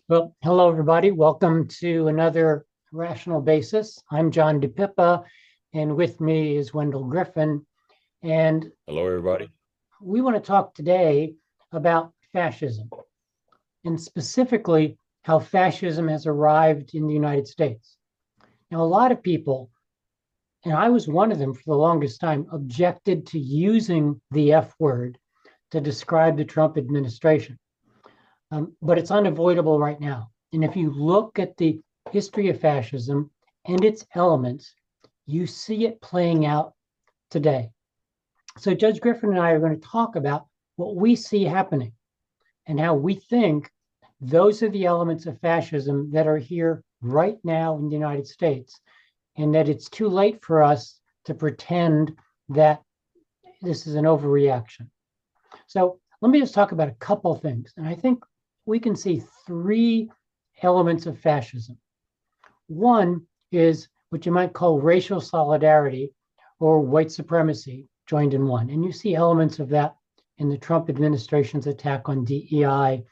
Well, hello, everybody. Welcome to another Rational Basis. I'm John DePippa, and with me is Wendell Griffen. And Hello, everybody. we want to talk today about fascism, and specifically how fascism has arrived in the United States. Now, a lot of people, and I was one of them for the longest time, objected to using the F word to describe the Trump administration. But it's unavoidable right now. And if you look at the history of fascism and its elements, you see it playing out today. So, Judge Griffin and I are going to talk about what we see happening and how we think those are the elements of fascism that are here right now in the United States, and that it's too late for us to pretend that this is an overreaction. So, let me just talk about a couple things. And I think we can see three elements of fascism. One is what you might call racial solidarity or white supremacy joined in one. And you see elements of that in the Trump administration's attack on DEI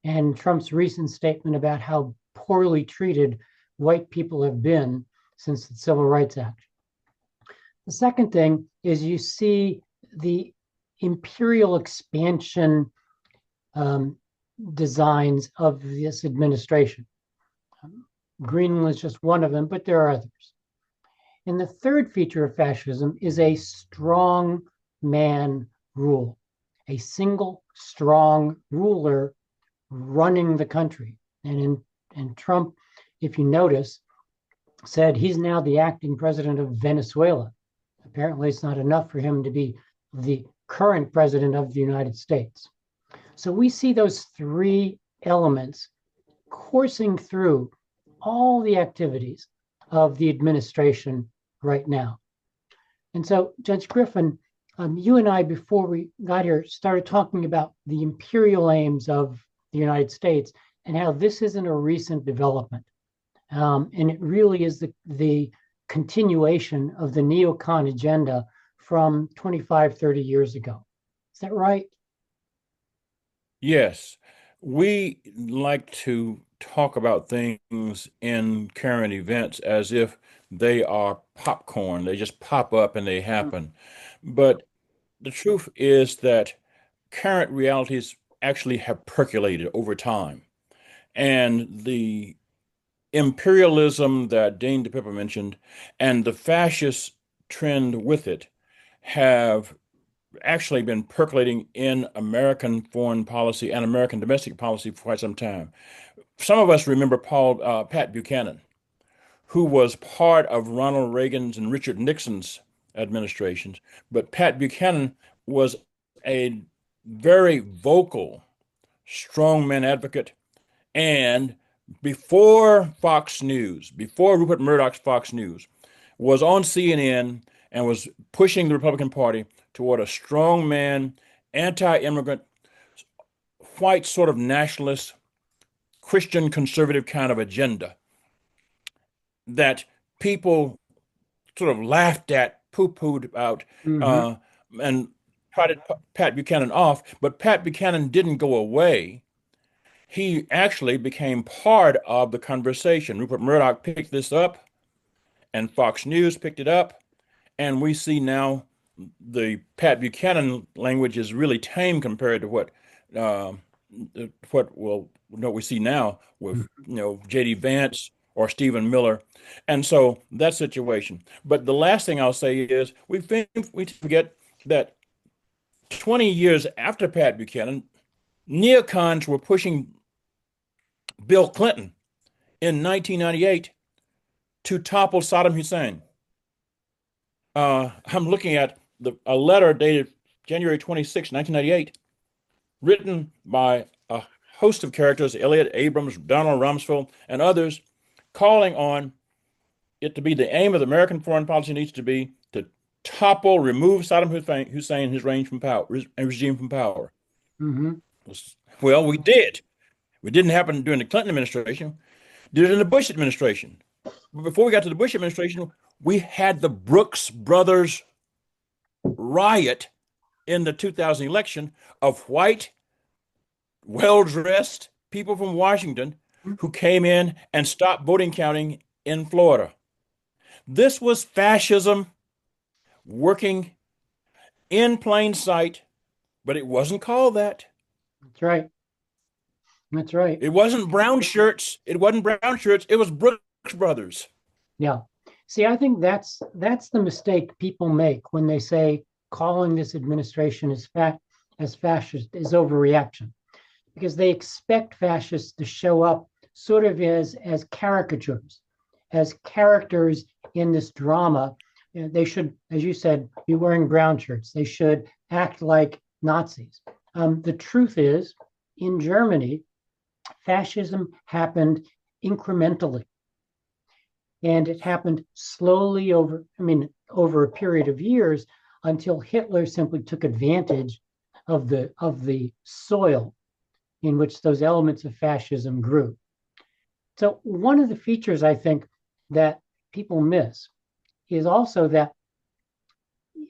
and Trump's recent statement about how poorly treated white people have been since the Civil Rights Act. The second thing is you see the imperial expansion designs of this administration. Greenland is just one of them, but there are others. And the third feature of fascism is a strong man rule, a single strong ruler running the country. And Trump, if you notice, said he's now the acting president of Venezuela. Apparently, it's not enough for him to be the current president of the United States. So we see those three elements coursing through all the activities of the administration right now. And so, Judge Griffin, you and I, before we got here, started talking about the imperial aims of the United States and how this isn't a recent development. And it really is the continuation of the neocon agenda from 25, 30 years ago. Is that right? Yes, we like to talk about things in current events as if they are popcorn. They just pop up and they happen. But the truth is that current realities actually have percolated over time. And the imperialism that Dean DePippa mentioned and the fascist trend with it have actually been percolating in American foreign policy and American domestic policy for quite some time. Some of us remember Pat Buchanan, who was part of Ronald Reagan's and Richard Nixon's administrations. But Pat Buchanan was a very vocal strongman advocate. And before Fox News, before Rupert Murdoch's Fox News, was on CNN and was pushing the Republican Party toward a strongman, anti-immigrant, white sort of nationalist, Christian conservative kind of agenda that people sort of laughed at, poo-pooed about, Mm-hmm. uh, and tried to Pat Buchanan off. But Pat Buchanan didn't go away. He actually became part of the conversation. Rupert Murdoch picked this up, and Fox News picked it up, and we see now the Pat Buchanan language is really tame compared to uh, what we see now with J.D. Vance or Stephen Miller, and so that situation. But the last thing I'll say is we forget that 20 years after Pat Buchanan, neocons were pushing Bill Clinton in 1998 to topple Saddam Hussein. I'm looking at a letter dated January 26, 1998, written by a host of characters, Elliot Abrams, Donald Rumsfeld, and others, calling on it to be the aim of the American foreign policy needs to be to topple, remove Saddam Hussein and his regime from power. Mm-hmm. Well, we did. It didn't happen during the Clinton administration. Did it in the Bush administration. But before we got to the Bush administration, we had the Brooks Brothers riot in the 2000 election of white, well-dressed people from Washington who came in and stopped voting counting in Florida. This was fascism working in plain sight, but it wasn't called that. That's right. That's right. It wasn't brown shirts. It wasn't brown shirts. It was Brooks Brothers. Yeah. See, I think that's the mistake people make when they say calling this administration as fascist is overreaction, because they expect fascists to show up sort of as caricatures, as characters in this drama. They should, as you said, be wearing brown shirts. They should act like Nazis. The truth is, in Germany, fascism happened incrementally. And it happened slowly over a period of years until Hitler simply took advantage of the soil in which those elements of fascism grew. So one of the features I think that people miss is also that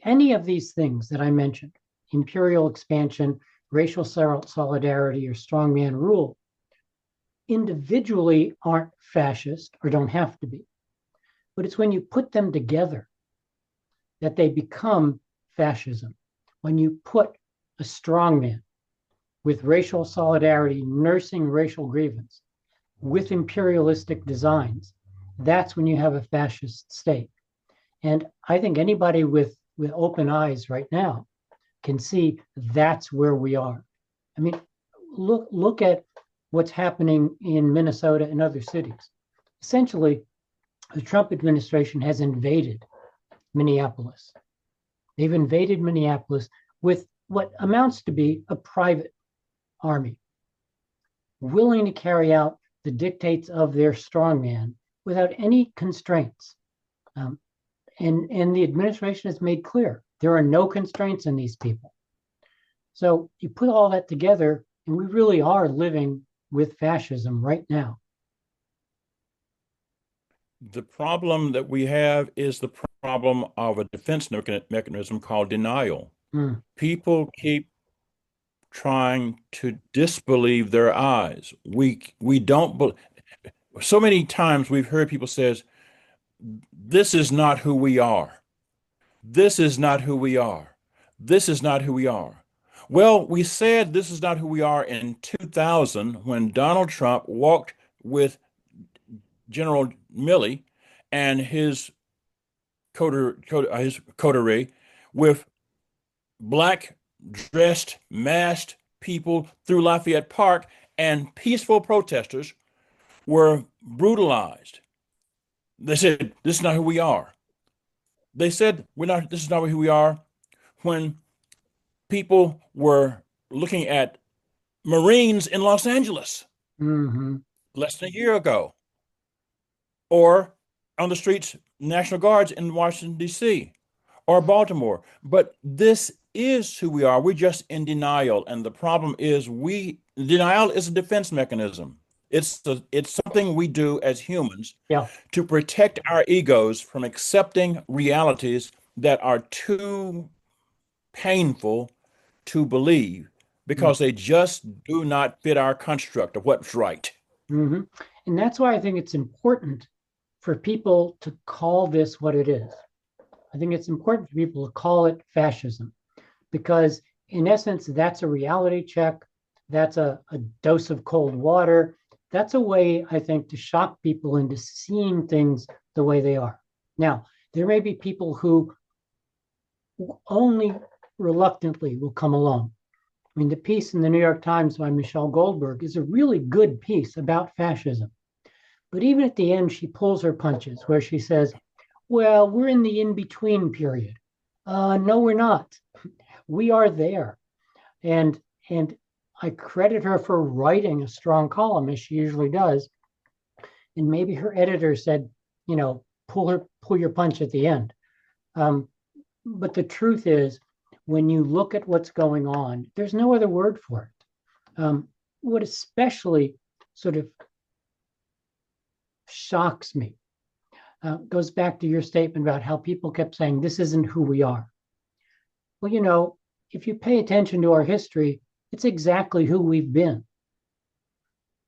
any of these things that I mentioned, imperial expansion, racial solidarity, or strongman rule, individually aren't fascist or don't have to be. But it's when you put them together that they become fascism. When you put a strongman with racial solidarity, nursing racial grievance, with imperialistic designs, that's when you have a fascist state. And I think anybody with open eyes right now can see that's where we are. I mean, look at what's happening in Minnesota and other cities. Essentially, the Trump administration has invaded Minneapolis. They've invaded Minneapolis with what amounts to be a private army, willing to carry out the dictates of their strongman without any constraints. And the administration has made clear there are no constraints in these people. So you put all that together, and we really are living with fascism right now. The problem that we have is the problem of a defense mechanism called denial. Mm. People keep trying to disbelieve their eyes. We don't. So many times we've heard people says, "This is not who we are. This is not who we are. This is not who we are." Well, we said this is not who we are in 2000 when Donald Trump walked with General Milley and his coterie with black dressed, masked people through Lafayette Park, and peaceful protesters were brutalized. They said, "This is not who we are." They said, this is not who we are when people were looking at Marines in Los Angeles Mm-hmm. less than a year ago, or on the streets, National Guards in Washington, D.C., or Baltimore. But this is who we are. We're just in denial. And the problem is denial is a defense mechanism. It's something we do as humans Yeah. to protect our egos from accepting realities that are too painful to believe because they just do not fit our construct of what's right. Mm-hmm. And that's why I think it's important for people to call this what it is. I think it's important for people to call it fascism because, in essence, that's a reality check. That's a dose of cold water. That's a way, I think, to shock people into seeing things the way they are. Now, there may be people who only reluctantly will come along. I mean, the piece in the New York Times by Michelle Goldberg is a really good piece about fascism. But even at the end, she pulls her punches where she says, well, we're in the in-between period. No, we're not. We are there. And I credit her for writing a strong column, as she usually does. And maybe her editor said, pull your punch at the end. But the truth is, when you look at what's going on, there's no other word for it. What especially sort of shocks me goes back to your statement about how people kept saying, this isn't who we are. Well, if you pay attention to our history, it's exactly who we've been.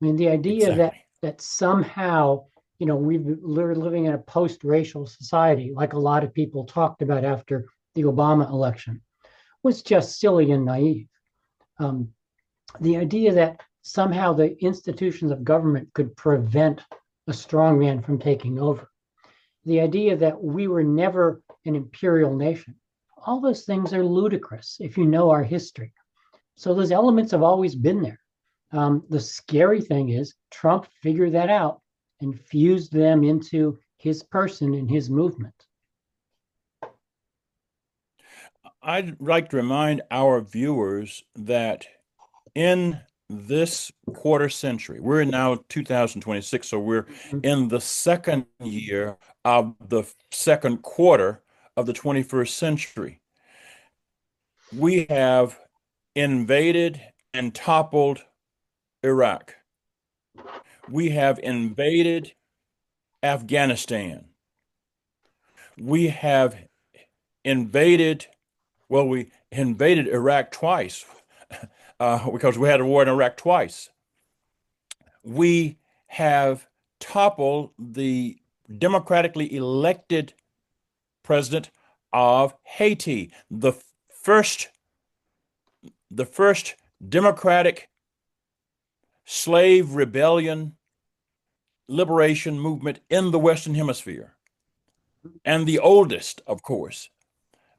I mean, the idea Exactly. that somehow, we're living in a post-racial society, like a lot of people talked about after the Obama election, was just silly and naive. Um, the idea that somehow the institutions of government could prevent a strongman from taking over, the idea that we were never an imperial nation, all those things are ludicrous if you know our history. So those elements have always been there. The scary thing is Trump figured that out and fused them into his person and his movement. I'd like to remind our viewers that in this quarter century, we're now 2026, so we're Mhm. in the second year of the second quarter of the 21st century. We have invaded and toppled Iraq. We have invaded Afghanistan. We have invaded, well, we invaded Iraq twice because we had a war in Iraq twice. We have toppled the democratically elected president of Haiti, first, the first democratic slave rebellion liberation movement in the Western Hemisphere, and the oldest, of course.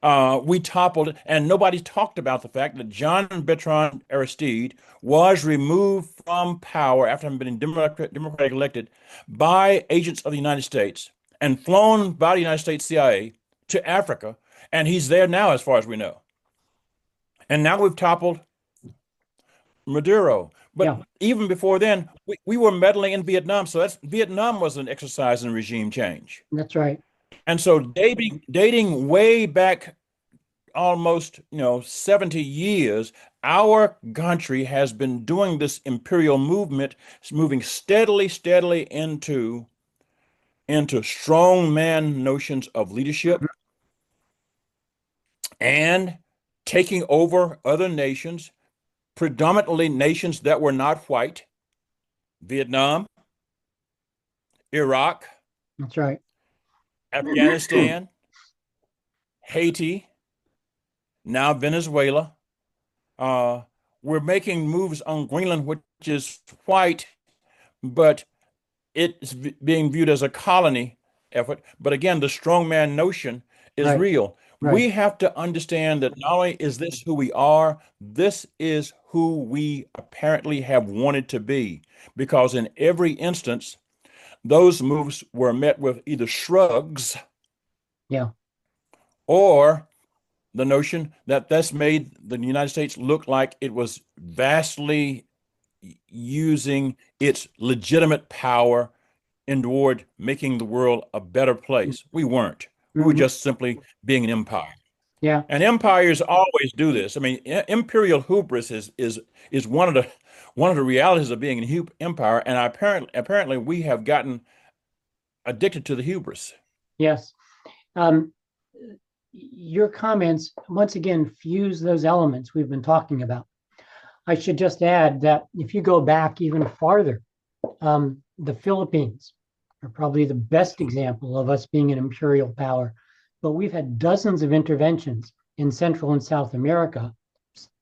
We toppled, and nobody talked about the fact that John Bertrand Aristide was removed from power after having been democratic elected by agents of the United States and flown by the United States CIA to Africa, and he's there now, as far as we know. And now we've toppled Maduro. But Yeah, even before then, we were meddling in Vietnam, so Vietnam was an exercise in regime change. that's right. And so dating way back almost 70 years, our country has been doing this imperial movement, moving steadily into strong man notions of leadership and taking over other nations, predominantly nations that were not white: Vietnam, Iraq, That's right. Afghanistan, Haiti, now Venezuela. Uh, we're making moves on Greenland, which is white, but it's being viewed as a colony effort. But again, the strongman notion is Right, real. right. We have to understand that not only is this who we are, this is who we apparently have wanted to be. Because in every instance, those moves were met with either shrugs Yeah, or the notion that that's made the United States look like it was vastly using its legitimate power in toward making the world a better place. We weren't. We were mhm. just simply being an empire. Yeah, And empires always do this. I mean, imperial hubris is one of the realities of being an empire, and apparently we have gotten addicted to the hubris. yes. Um, your comments once again fuse those elements we've been talking about. I should just add that if you go back even farther, the Philippines are probably the best example of us being an imperial power. But we've had dozens of interventions in Central and South America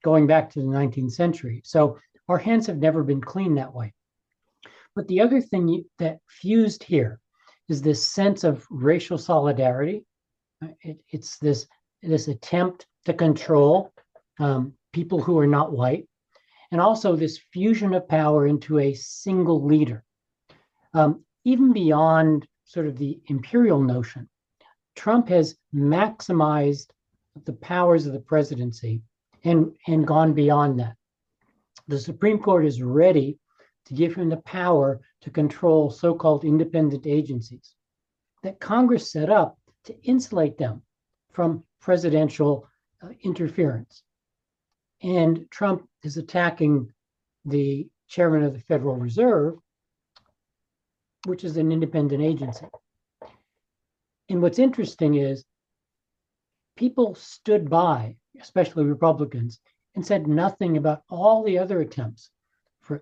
going back to the 19th century. So our hands have never been clean that way. But the other thing that fused here is this sense of racial solidarity. It's this attempt to control people who are not white, and also this fusion of power into a single leader. Even beyond sort of the imperial notion, Trump has maximized the powers of the presidency and gone beyond that. The Supreme Court is ready to give him the power to control so-called independent agencies that Congress set up to insulate them from presidential interference. And Trump is attacking the chairman of the Federal Reserve, which is an independent agency. And what's interesting is people stood by, especially Republicans, and said nothing about all the other attempts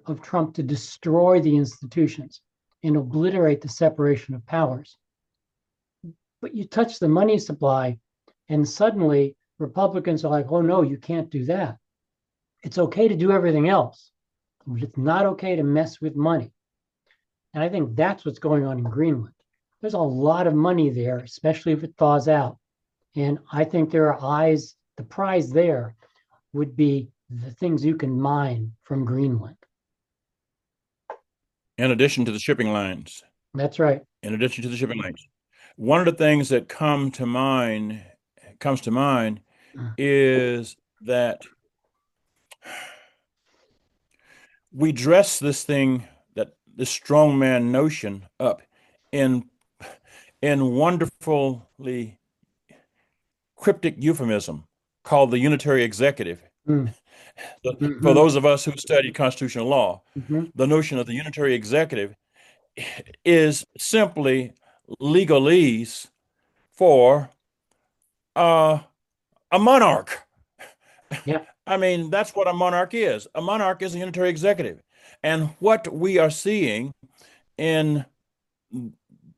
of Trump to destroy the institutions. and obliterate the separation of powers. But you touch the money supply, and suddenly Republicans are like, oh no, you can't do that. It's okay to do everything else, but it's not okay to mess with money. And I think that's what's going on in Greenland. There's a lot of money there, especially if it thaws out. And I think there are eyes, the prize there would be the things you can mine from Greenland. In addition to the shipping lines, That's right. in addition to the shipping lines, one of the things that comes to mind is that we dress this strongman notion up in wonderfully cryptic euphemism called the unitary executive. Mm. For Mm-hmm. those of us who studied constitutional law, Mm-hmm. the notion of the unitary executive is simply legalese for uh, a monarch. Yeah. I mean, that's what a monarch is. A monarch is a unitary executive. And what we are seeing in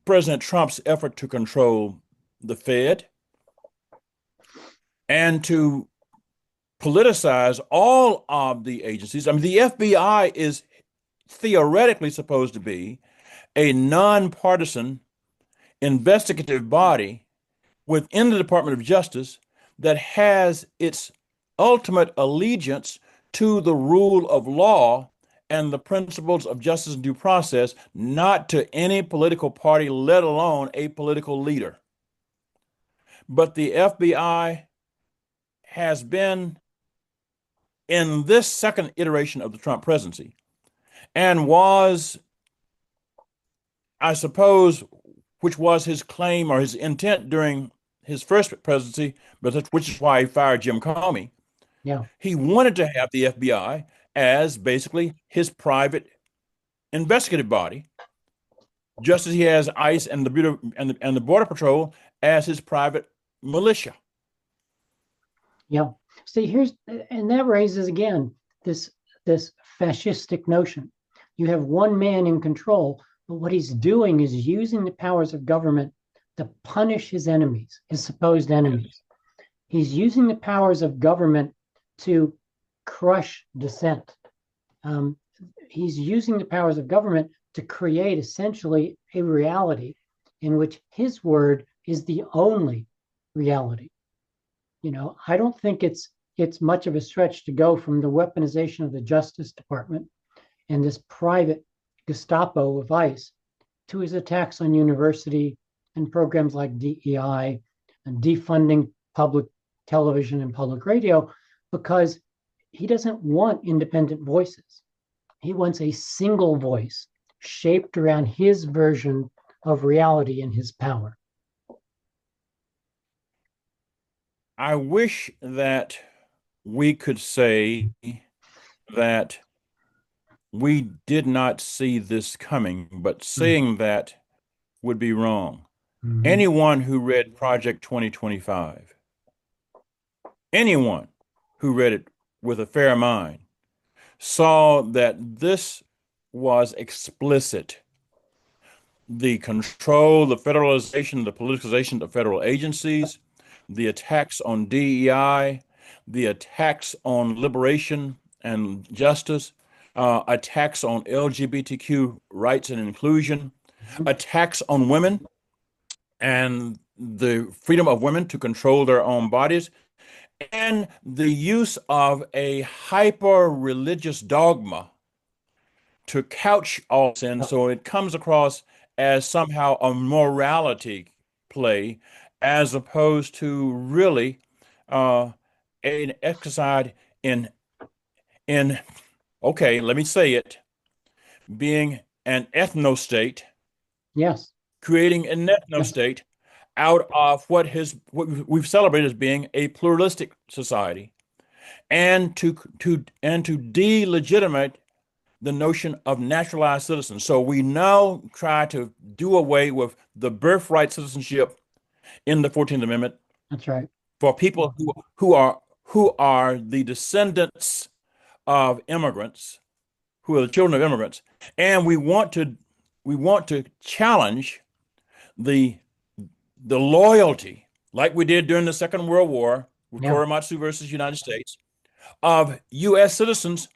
President Trump's effort to control the Fed and to politicize all of the agencies. I mean, the FBI is theoretically supposed to be a nonpartisan investigative body within the Department of Justice that has its ultimate allegiance to the rule of law and the principles of justice and due process, not to any political party, let alone a political leader. But the FBI has been in this second iteration of the Trump presidency and was, I suppose, which was his claim or his intent during his first presidency, but which is why he fired Jim Comey. Yeah. He wanted to have the FBI as basically his private investigative body, just as he has ICE and the Border Patrol as his private militia. Yeah. See, and that raises again this fascistic notion. You have one man in control, but what he's doing is using the powers of government to punish his enemies, his supposed enemies. He's using the powers of government to crush dissent. He's using the powers of government to create essentially a reality in which his word is the only reality. I don't think it's much of a stretch to go from the weaponization of the Justice Department and this private Gestapo of ICE to his attacks on university and programs like DEI and defunding public television and public radio, because he doesn't want independent voices. He wants a single voice shaped around his version of reality and his power. I wish that we could say that we did not see this coming, but saying that would be wrong. Mm-hmm. Anyone who read Project 2025, anyone who read it with a fair mind, saw that this was explicit. The control, the federalization, the politicization of federal agencies, the attacks on DEI, the attacks on liberation and justice, attacks on LGBTQ rights and inclusion, attacks on women and the freedom of women to control their own bodies, and the use of a hyper-religious dogma to couch all sin so it comes across as somehow a morality play as opposed to really an exercise in okay, let me say it, being an ethno-state, Yes. creating an ethno-state out of what we've celebrated as being a pluralistic society, and to delegitimate the notion of naturalized citizens. So we now try to do away with the birthright citizenship in the 14th Amendment. That's right. For people who are the descendants of immigrants, who are the children of immigrants, and we want we want to challenge the loyalty, like we did during the Second World War with Yeah. Korematsu versus United States, of U.S. citizens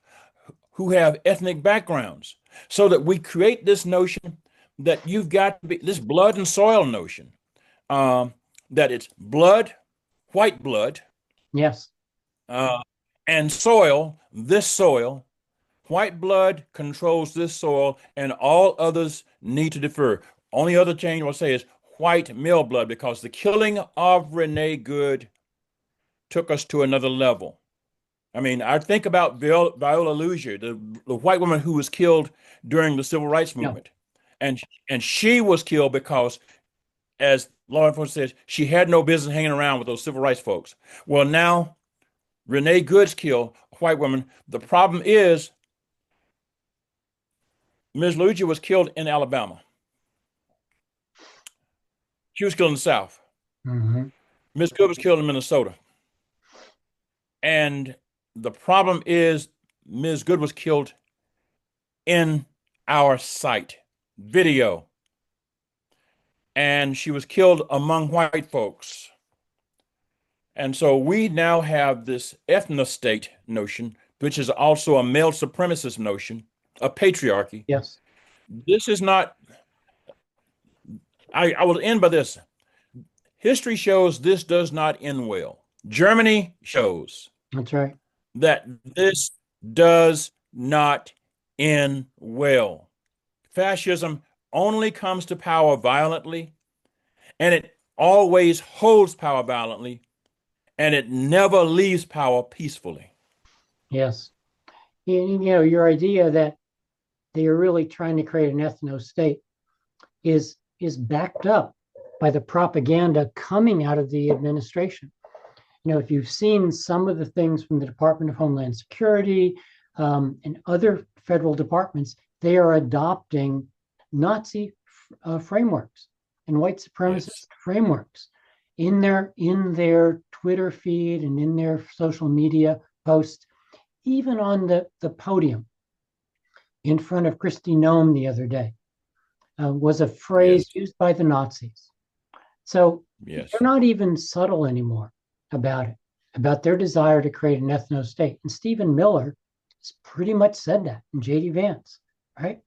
who have ethnic backgrounds, so that we create this notion that you've got to be this blood and soil notion, um, that it's blood, white blood, Yes. uh, and soil, this soil. White blood controls this soil, and all others need to defer. Only other change I'll say is white male blood, because the killing of Renee Good took us to another level. I mean, I think about Viola Lucier, the white woman who was killed during the civil rights Yeah. movement. And, and she was killed because, as law enforcement says, she had no business hanging around with those civil rights folks. Well, now Renee Good's killed, a white woman. The problem is Ms. Lucier was killed in Alabama. She was killed in the South. Mm-hmm. Ms. Good was killed in Minnesota. And the problem is Ms. Good was killed in our sight, video. And she was killed among white folks. And so we now have this ethnostate notion, which is also a male supremacist notion, a patriarchy. Yes. This is not, I will end by this. History shows this does not end well. Germany shows That's right. that this does not end well. Fascism only comes to power violently, and it always holds power violently, and it never leaves power peacefully. Yes. Your idea that they are really trying to create an ethno state is backed up by the propaganda coming out of the administration. If you've seen some of the things from the Department of Homeland Security and other federal departments, they are adopting Nazi frameworks and white supremacist frameworks in their Twitter feed and in their social media posts, even on the podium in front of Kristi Noem the other day, was a phrase used by the Nazis. So they're not even subtle anymore about it, about their desire to create an ethno state. And Stephen Miller has pretty much said that, and J.D. Vance, right?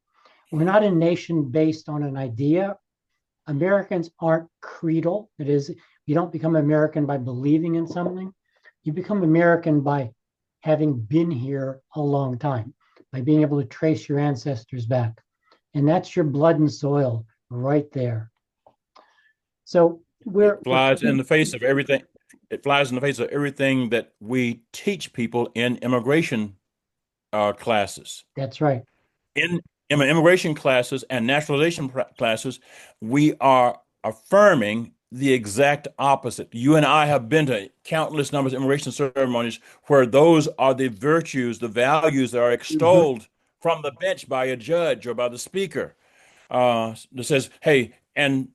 We're not a nation based on an idea. Americans aren't creedal. That is, you don't become American by believing in something. You become American by having been here a long time, by being able to trace your ancestors back. And that's your blood and soil right there. So it flies in the face of everything. It flies in the face of everything that we teach people in immigration classes. That's right. In immigration classes and naturalization classes, we are affirming the exact opposite. You and I have been to countless numbers of immigration ceremonies where those are the virtues, the values that are extolled from the bench by a judge or by the speaker, that says, "Hey," and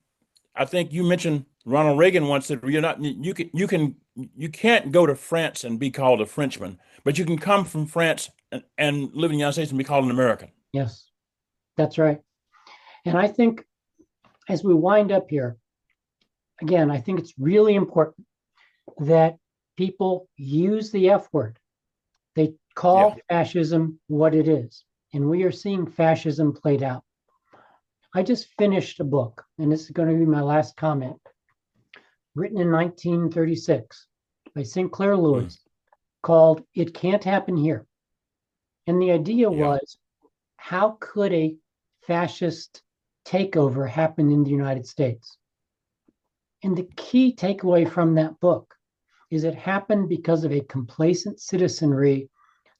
I think you mentioned Ronald Reagan once said, you can't go to France and be called a Frenchman, but you can come from France and live in the United States and be called an American. Yes, that's right. And I think as we wind up here, again, I think it's really important that people use the F word. They call fascism what it is. And we are seeing fascism played out. I just finished a book, and this is going to be my last comment, written in 1936 by Sinclair Lewis, called It Can't Happen Here. And the idea was, how could a fascist takeover happen in the United States? And the key takeaway from that book is it happened because of a complacent citizenry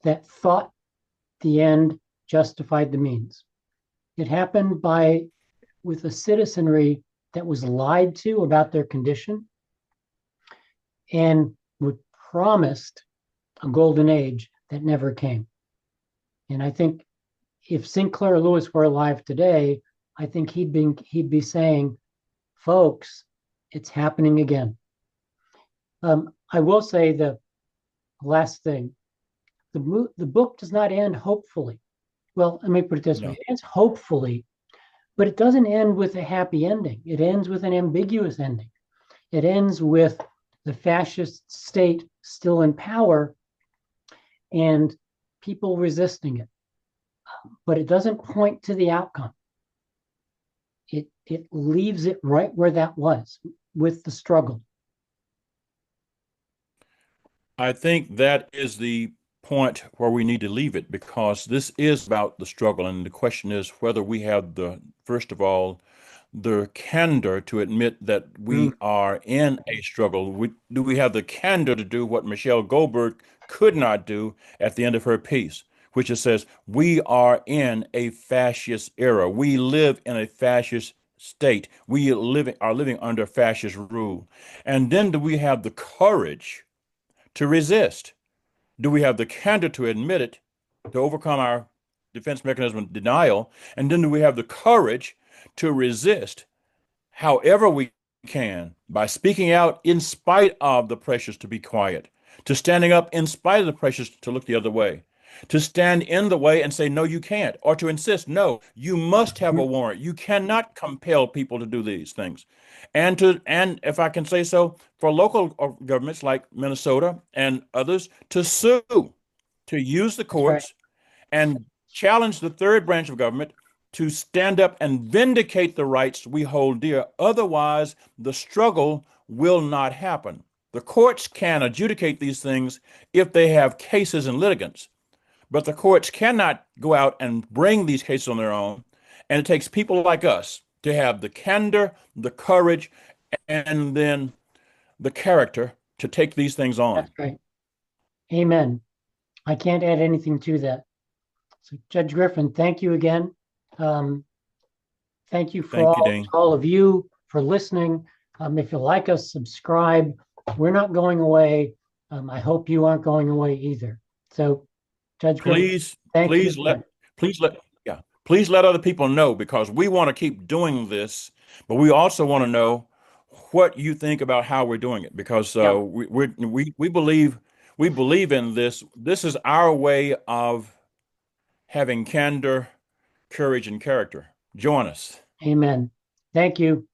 that thought the end justified the means. It happened with a citizenry that was lied to about their condition and was promised a golden age that never came. And I think if Sinclair Lewis were alive today, I think he'd be saying, folks, it's happening again. I will say the last thing, the book does not end hopefully. Well, let me put it this way. It ends hopefully, But it doesn't end with a happy ending. It ends with an ambiguous ending. It ends with the fascist state still in power and people resisting it. But it doesn't point to the outcome. It leaves it right where that was with the struggle. I think that is the point where we need to leave it because this is about the struggle. And the question is whether we have first of all, the candor to admit that Mm, we are in a struggle. Do we have the candor to do what Michelle Goldberg could not do at the end of her piece, which it says, we are in a fascist era. We live in a fascist state. Are living under fascist rule. And then do we have the courage to resist? Do we have the candor to admit it, to overcome our defense mechanism of denial? And then do we have the courage to resist however we can by speaking out in spite of the pressures to be quiet, to standing up in spite of the pressures to look the other way, to stand in the way and say, no, you can't, or to insist, no, you must have a mm, warrant. You cannot compel people to do these things. And if I can say so, for local governments like Minnesota and others to sue, to use the that's right. courts and challenge the third branch of government to stand up and vindicate the rights we hold dear. Otherwise, the struggle will not happen. The courts can adjudicate these things if they have cases and litigants, but the courts cannot go out and bring these cases on their own. And it takes people like us to have the candor, the courage, and then the character to take these things on. That's right. Amen. I can't add anything to that. So, Judge Griffin, thank you again. Um, Thank you for Thank you, all Dean. to all of you for listening. If you like us, subscribe. We're not going away. I hope you aren't going away either. So, Judge Griffin, Please, thank you please again. let, yeah, please let other people know because we want to keep doing this, but we also want to know what you think about how we're doing it because Yeah, we believe in this. This is our way of having candor, courage, and character. Join us. amen. Thank you.